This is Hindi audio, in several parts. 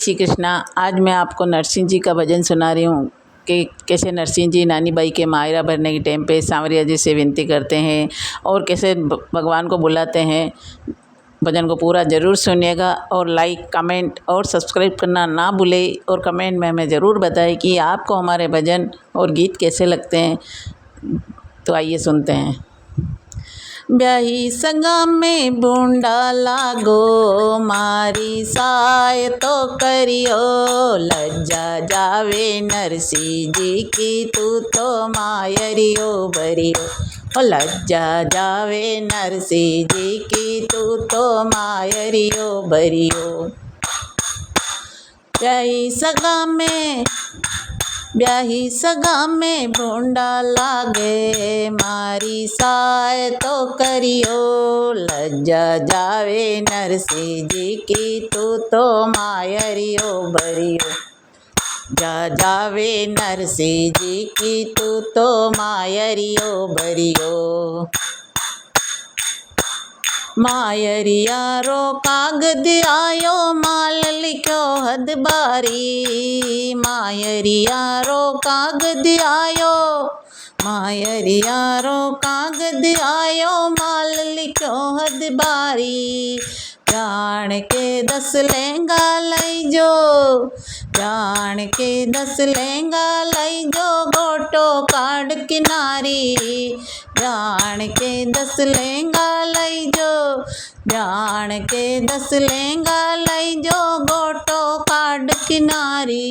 श्री कृष्णा। आज मैं आपको नरसिंह जी का भजन सुना रही हूँ कि कैसे नरसिंह जी नानी बाई के मायरा भरने के टाइम पे सांवरिया जी से विनती करते हैं और कैसे भगवान को बुलाते हैं। भजन को पूरा ज़रूर सुनिएगा और लाइक कमेंट और सब्सक्राइब करना ना भूलें और कमेंट में हमें ज़रूर बताएं कि आपको हमारे भजन और गीत कैसे लगते हैं। तो आइए सुनते हैं। ब्याही सगा में बूंदा लागो मारी साय तो करियो, लज्जा जावे नरसिंह जी की तू तो मायरियो भरियो। ओ लज्जा जावे नरसिंह जी की तू तो मायरियो भरियो। ब्याही सगा में बूंदा लागे मारी साय तो करियो, लज्जा जावे नरसिंह जी की तू तो मायरियो भरियो। जा जावे नरसिंह जी की तू तो मायरियो भरियो। मायरिया रो कागद आयो माल लिखो हद बारी, मायरिया रो कागद आयो, मायरिया रो कागद आयो माल लिखो हद बारी। जान के 10 लहंगा लई जो, जान के 10 लहंगा लई जो गोटो काट किनारी। जान के 10 लहंगा लई जो, जान के 10 लहंगा लई जो गोटो काट किनारी।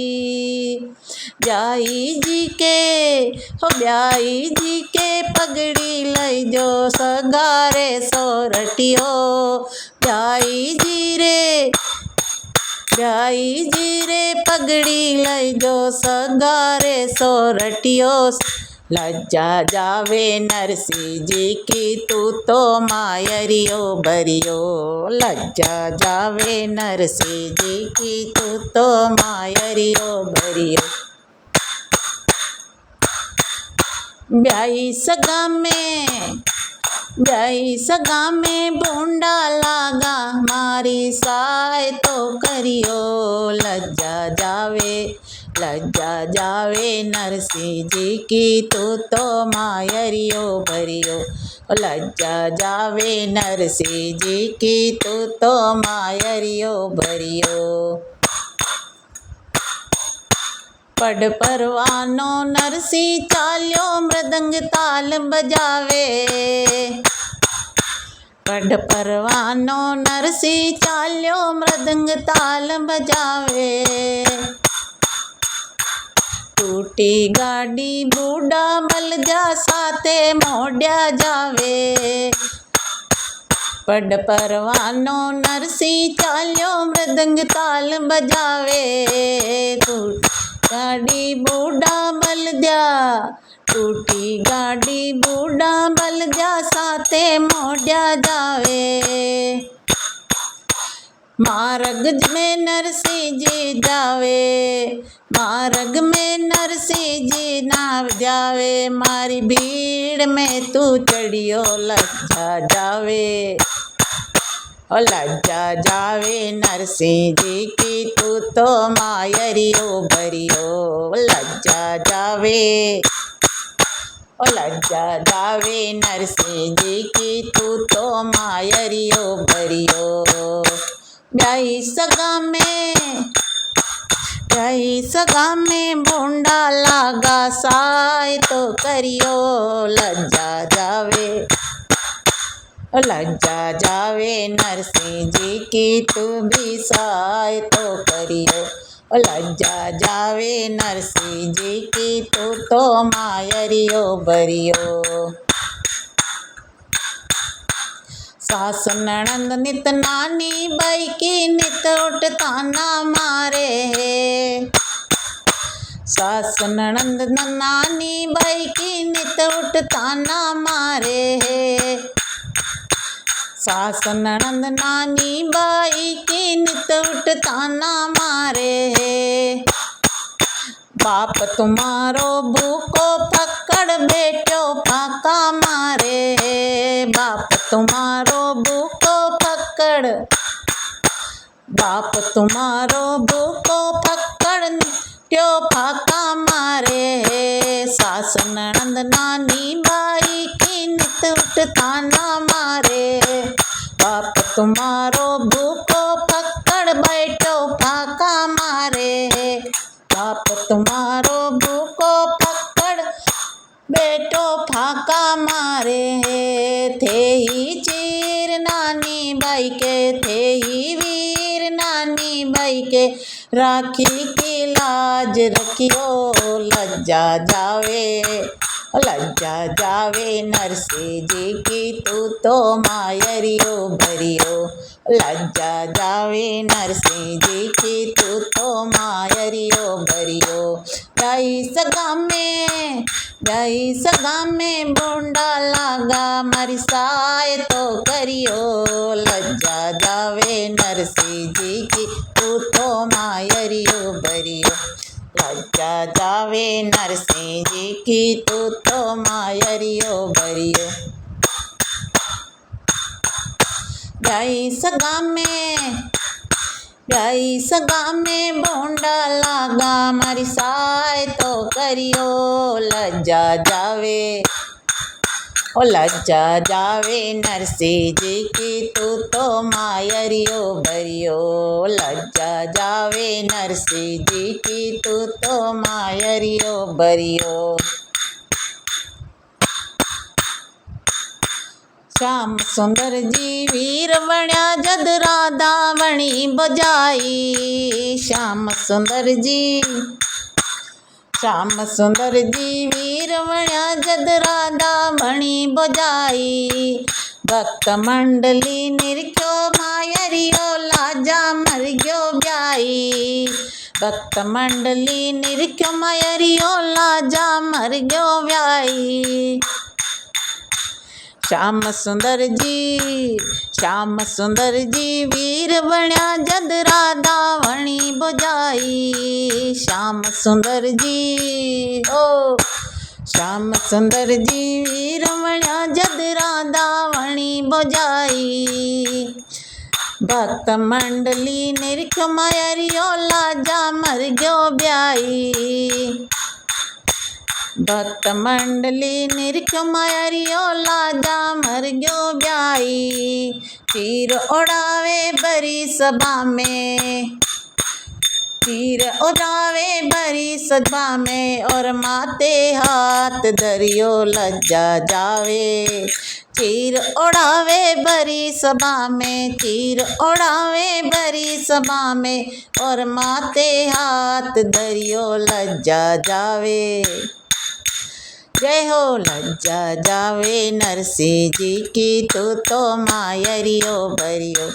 ब्याई जी के पगड़ी लई जो सगारे सोरटियो। ब्याई जी रे पगड़ी लई जो सगारे सोरटियो। लज्जा जावे नरसिंह जी की तू तो मायरियो भरियो, लज्जा जावे नरसिंह जी की तू तो मायरियो भरियो। ब्याही सगा में बूंदा लागा मारी साय तो करियो, लज्जा जावे नरसिंह जी की तू तो मायरियो भरियो। लज्जा जावे नरसिंह जी की तू तो मायरियो भरियो। पढ़ परवानो नरसिंह चाल्यो मृदंग ताल बजावे। पढ़ परवानो नरसिंह चाल्यो मृदंग ताल बजावे। टूटी गाड़ी बूढ़ा बल जा साथे मोड्या जावे। पढ़ परवानो नरसिंह चाल्यो मृदंग ताल बजावे। गाड़ी बूढ़ा बल जा, टूटी गाड़ी बूढ़ा बल जा साथे मोड्या जावे। मार्ग में नरसिंह जी जावे, मार्ग में नरसिंह जी ना जावे। मारी भीड़ में तू चढ़ियो लज्जा जावे, ओ लज्जा जावे नरसिंह जी की तू तो मायरियो भरियो। लज्जा जावे, ओ लज्जा जावे नरसिंह जी की तू तो मायरियो भरियो। ब्याही सगा में बूंदा लागा साय तो करियो, लज्जा जावे नरसिंह जी की तू भी साय तो करियो। लज्जा जावे नरसिंह जी की तू तो मायरियो भरियो। सास ननंद नित नानी बाई की नित उठ ताना मारे। सास ननंद नानी बाई की नित उठ ताना मारे। सास ननंद नानी बाई की नित उठ ताना मारे। बाप तुम्हारो भूको पकड़ बेटो फाका मारे। बाप तुम्हारो भूको पकड़, बाप तुम्हारो भूको फाका मारे। सास ननद नानी बाई की नित उठ ताना मारे। बाप तुम्हारो भूखो पकड़ बैठो फाका मारे। बाप तुम्हारो भूखो पकड़ बेटो फाका मारे। थे ही चीर नानी बाई के, थे ही वीर नानी बाई के। राखी की लाज रखियो लज्जा जावे, लज्जा जावे नरसिंह जी की तू तो मायरियो भरियो। लज्जा जावे नरसिंह जी की तू तो मायरियो भरियो। ब्याई सगा में बूंदा लागा मारी साय तो करियो। लज्जा जावे नरसिंह जी की तू तो मायरियो भरियो। लज्जा जावे नरसिंह जी की तू तो मायरियो भरियो। ब्याई सगा में बोंडा लागा मारी साय तो करियो। लज्जा जावे, ओ लज्जा जावे नरसिंह जी की तू तो मायरियो भरियो। लज्जा जावे नरसिंह जी की तू तो मायरियो भरियो। श्याम सुंदर जी वीर बण्या जद राधा वणी बजाई। श्याम सुंदर जी वीर बण्या जद राधा वणी बजाई। भक्त मंडली निरख्यो मायरियो लाजा मरग्यो ब्याई। भक्त मंडली निरख्यो मायरियो लाजा मरग्यो ब्याई। श्याम सुंदर जी वीर बण्या जद राधा वणी बजाई। श्याम सुंदर जी वीर बण्या जद राधा वणी बजाई। भक्त मंडली निरख मायरियो लाजा मरग्यो ब्याई। भक्त मंडली निरख मायरियो लाजा मरग्यो ब्याई। तीर उड़ावे बरी सभा में, तीर उड़ावे बरी सभा में और माथे हाथ धरियो लज्जा जावे। तीर उड़ावे बरी सभा में, तीर उड़ावे बरी सभा में और माथे हाथ धरियो लज्जा जावे। जय हो लज्जा जावे नरसिंह जी की तू तो मायरियो भरियो।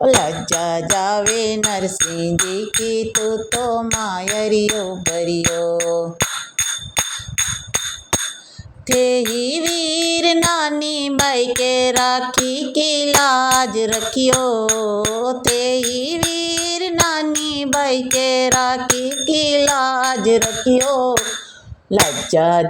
लज्जा जावे नरसिंह जी की तू तो मायरियो भरियो। थे ही वीर नानी बाई के राखी की लाज रखियो। थे ही वीर नानी बाई के राखी की लाज रखियो। लज्जा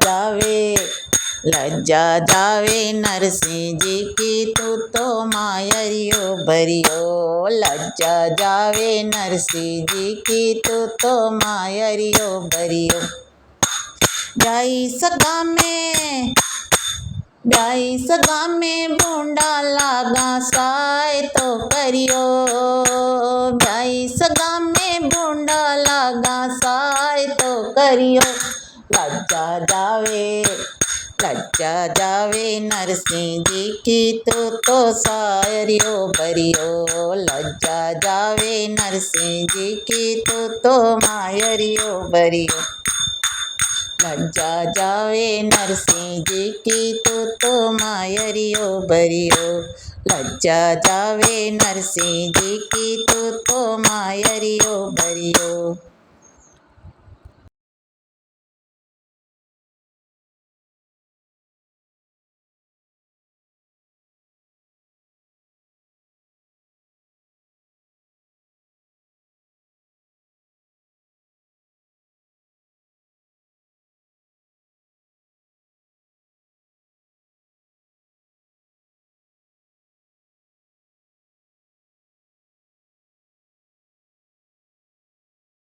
जावे नरसिंह जी की तू तो मायरियो भरियो। लज्जा जावे नरसिंह जी की तू तो मायरियो भरियो। ब्याई सगा में बूंदा लागा साय तो करियो। ब्याई सगा में बूंदा लागा साय तो करियो। लज्जा जावे नरसिंह जी की तू तो सायरियो भरियो। लज्जा जावे नरसिंह जी की तू तो मायरियो भरियो। लज्जा जावे नरसिंह जी की तू तो मायरियो भरियो। लज्जा जावे नरसिंह जी की तू तो मायरियो भरियो।